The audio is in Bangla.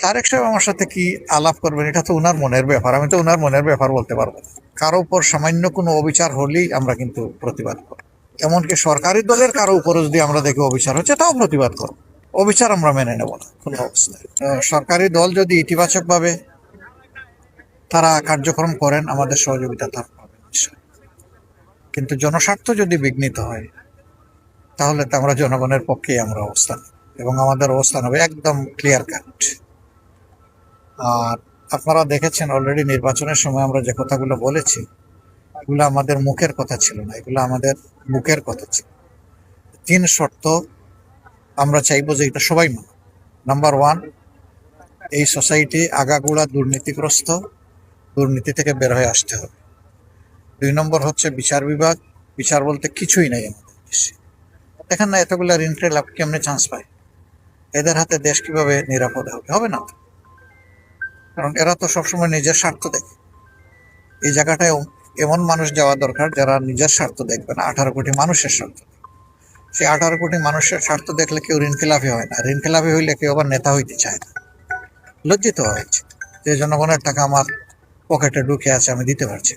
তারেক সাহেব আমার সাথে কি আলাপ করবেন এটা তো উনার মনের ব্যাপার, আমি তো উনার মনের ব্যাপার বলতে পারবো না। কারো উপর সামান্য কোনো অবিচার হলেই আমরা কিন্তু প্রতিবাদ করি, এমনকি সরকারি দলের কারো উপরে যদি আমরা দেখি অবিচার হচ্ছে তাও প্রতিবাদ করবো। অবিচার আমরা মেনে নেব না কোনো অবস্থায়। সরকারি দল যদি ইতিবাচকভাবে তারা কার্যক্রম করেন আমাদের সহযোগিতা তারা পাবেন নিশ্চয়ই। কিন্তু জনস্বার্থ যদি বিঘ্নিত হয় তাহলে তো আমরা জনগণের পক্ষেই আমরা অবস্থান, এবং আমাদের অবস্থান হবে একদম ক্লিয়ার কাট। আর আপনারা দেখেছেন অলরেডি নির্বাচনের সময় আমরা যে কথাগুলো বলেছি এগুলো আমাদের মুখের কথা ছিল না, এগুলো আমাদের বুকের কথা ছিল। 3 শর্ত আমরা চাইবো যে এটা সবাই মানে। নাম্বার 1, এই সোসাইটি আগাগোড়া দুর্নীতিগ্রস্ত, দুর্নীতি থেকে বের হয়ে আসতে হবে। 2 নম্বর হচ্ছে বিচার বিভাগ, বিচার বলতে কিছুই নাই আমাদের দেশে। দেখেন না এতগুলো ঋণ লাভ কেমনে চান্স পায়, এদের হাতে দেশ কিভাবে নিরাপদ হবে? হবে না, কারণ এরা তো সবসময় নিজের স্বার্থ দেখে। এই জায়গাটায় এমন মানুষ যাওয়া দরকার যারা নিজের স্বার্থ দেখবে না, 18 কোটি মানুষের স্বার্থ। সেই 18 কোটি মানুষের স্বার্থ দেখলে কেউ ঋণ খেলাপি হয় না, ঋণ খেলাপি হইলে কেউ আবার নেতা হইতে চায় না। লজ্জিত হয়েছে যে জনগণের টাকা আমার পকেটে ঢুকে আছে, আমি দিতে পারছি।